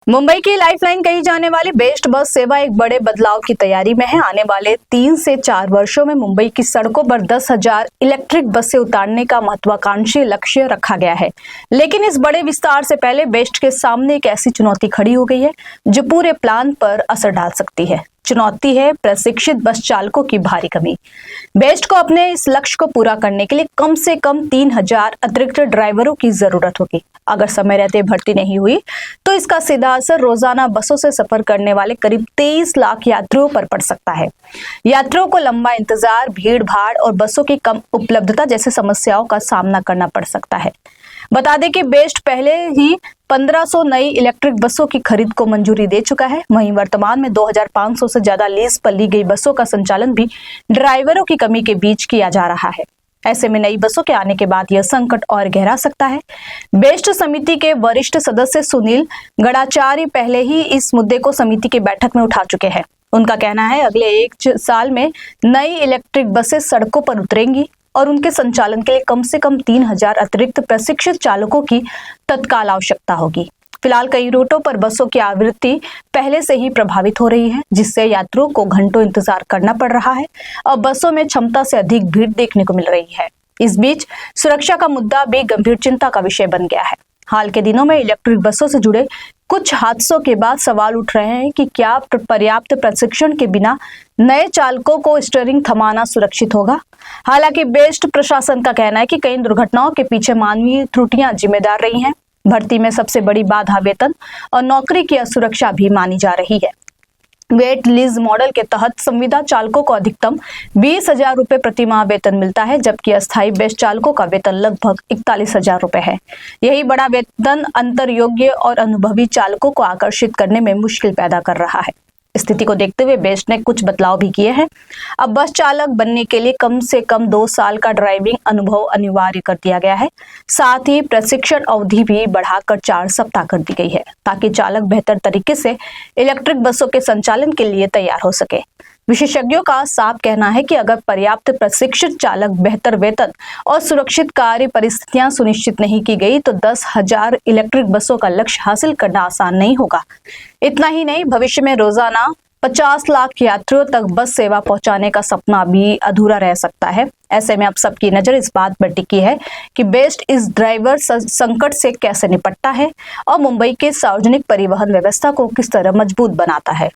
मुंबई की लाइफलाइन कही जाने वाली बेस्ट बस सेवा एक बड़े बदलाव की तैयारी में है। आने वाले 3 से 4 वर्षों में मुंबई की सड़कों पर 10,000 इलेक्ट्रिक बसें उतारने का महत्वाकांक्षी लक्ष्य रखा गया है। लेकिन इस बड़े विस्तार से पहले बेस्ट के सामने एक ऐसी चुनौती खड़ी हो गई है जो पूरे प्लान पर असर डाल सकती है। चुनौती है प्रशिक्षित बस चालकों की भारी कमी। बेस्ट को अपने इस लक्ष्य को पूरा करने के लिए कम से कम 3,000 अतिरिक्त ड्राइवरों की जरूरत होगी। अगर समय रहते भर्ती नहीं हुई तो इसका सीधा असर रोजाना बसों से सफर करने वाले करीब 23 लाख यात्रियों पर पड़ सकता है। यात्रियों को लंबा इंतजार, भीड़ भाड़ और बसों की कम उपलब्धता जैसे समस्याओं का सामना करना पड़ सकता है। बता दें कि बेस्ट पहले ही 1500 नई इलेक्ट्रिक बसों की खरीद को मंजूरी दे चुका है। वहीं वर्तमान में 2500 से ज्यादा लीज पर ली गई बसों का संचालन भी ड्राइवरों की कमी के बीच किया जा रहा है। ऐसे में नई बसों के आने के बाद यह संकट और गहरा सकता है। बेस्ट समिति के वरिष्ठ सदस्य सुनील गडाचारी पहले ही इस मुद्दे को समिति की बैठक में उठा चुके हैं। उनका कहना है अगले 1 साल में नई इलेक्ट्रिक बसें सड़कों पर उतरेंगी और उनके संचालन के लिए कम से कम 3,000 अतिरिक्त प्रशिक्षित चालकों की तत्काल आवश्यकता होगी। फिलहाल कई रूटों पर बसों की आवृत्ति पहले से ही प्रभावित हो रही है, जिससे यात्रियों को घंटों इंतजार करना पड़ रहा है और बसों में क्षमता से अधिक भीड़ देखने को मिल रही है। इस बीच सुरक्षा का मुद्दा भी गंभीर चिंता का विषय बन गया है। हाल के दिनों में इलेक्ट्रिक बसों से जुड़े कुछ हादसों के बाद सवाल उठ रहे हैं कि क्या पर्याप्त प्रशिक्षण के बिना नए चालकों को स्टीयरिंग थमाना सुरक्षित होगा। हालांकि बेस्ट प्रशासन का कहना है कि कई दुर्घटनाओं के पीछे मानवीय त्रुटियां जिम्मेदार रही हैं। भर्ती में सबसे बड़ी बाधा वेतन और नौकरी की असुरक्षा भी मानी जा रही है। वेट लीज मॉडल के तहत संविदा चालकों को अधिकतम 20,000 रुपए प्रति माह वेतन मिलता है, जबकि अस्थायी बेस्ट चालकों का वेतन लगभग 41,000 रुपए है। यही बड़ा वेतन अंतर योग्य और अनुभवी चालकों को आकर्षित करने में मुश्किल पैदा कर रहा है। स्थिति को देखते हुए बेस्ट ने कुछ बदलाव भी किए हैं। अब बस चालक बनने के लिए कम से कम 2 साल का ड्राइविंग अनुभव अनिवार्य कर दिया गया है। साथ ही प्रशिक्षण अवधि भी बढ़ाकर 4 सप्ताह कर दी गई है, ताकि चालक बेहतर तरीके से इलेक्ट्रिक बसों के संचालन के लिए तैयार हो सके। विशेषज्ञों का साफ कहना है कि अगर पर्याप्त प्रशिक्षित चालक, बेहतर वेतन और सुरक्षित कार्य परिस्थितियां सुनिश्चित नहीं की गई तो 10,000 इलेक्ट्रिक बसों का लक्ष्य हासिल करना आसान नहीं होगा। इतना ही नहीं, भविष्य में रोजाना 50 लाख यात्रियों तक बस सेवा पहुंचाने का सपना भी अधूरा रह सकता है। ऐसे में अब सबकी नजर इस बात पर टिकी है कि बेस्ट इस ड्राइवर संकट से कैसे निपटता है और मुंबई के सार्वजनिक परिवहन व्यवस्था को किस तरह मजबूत बनाता है।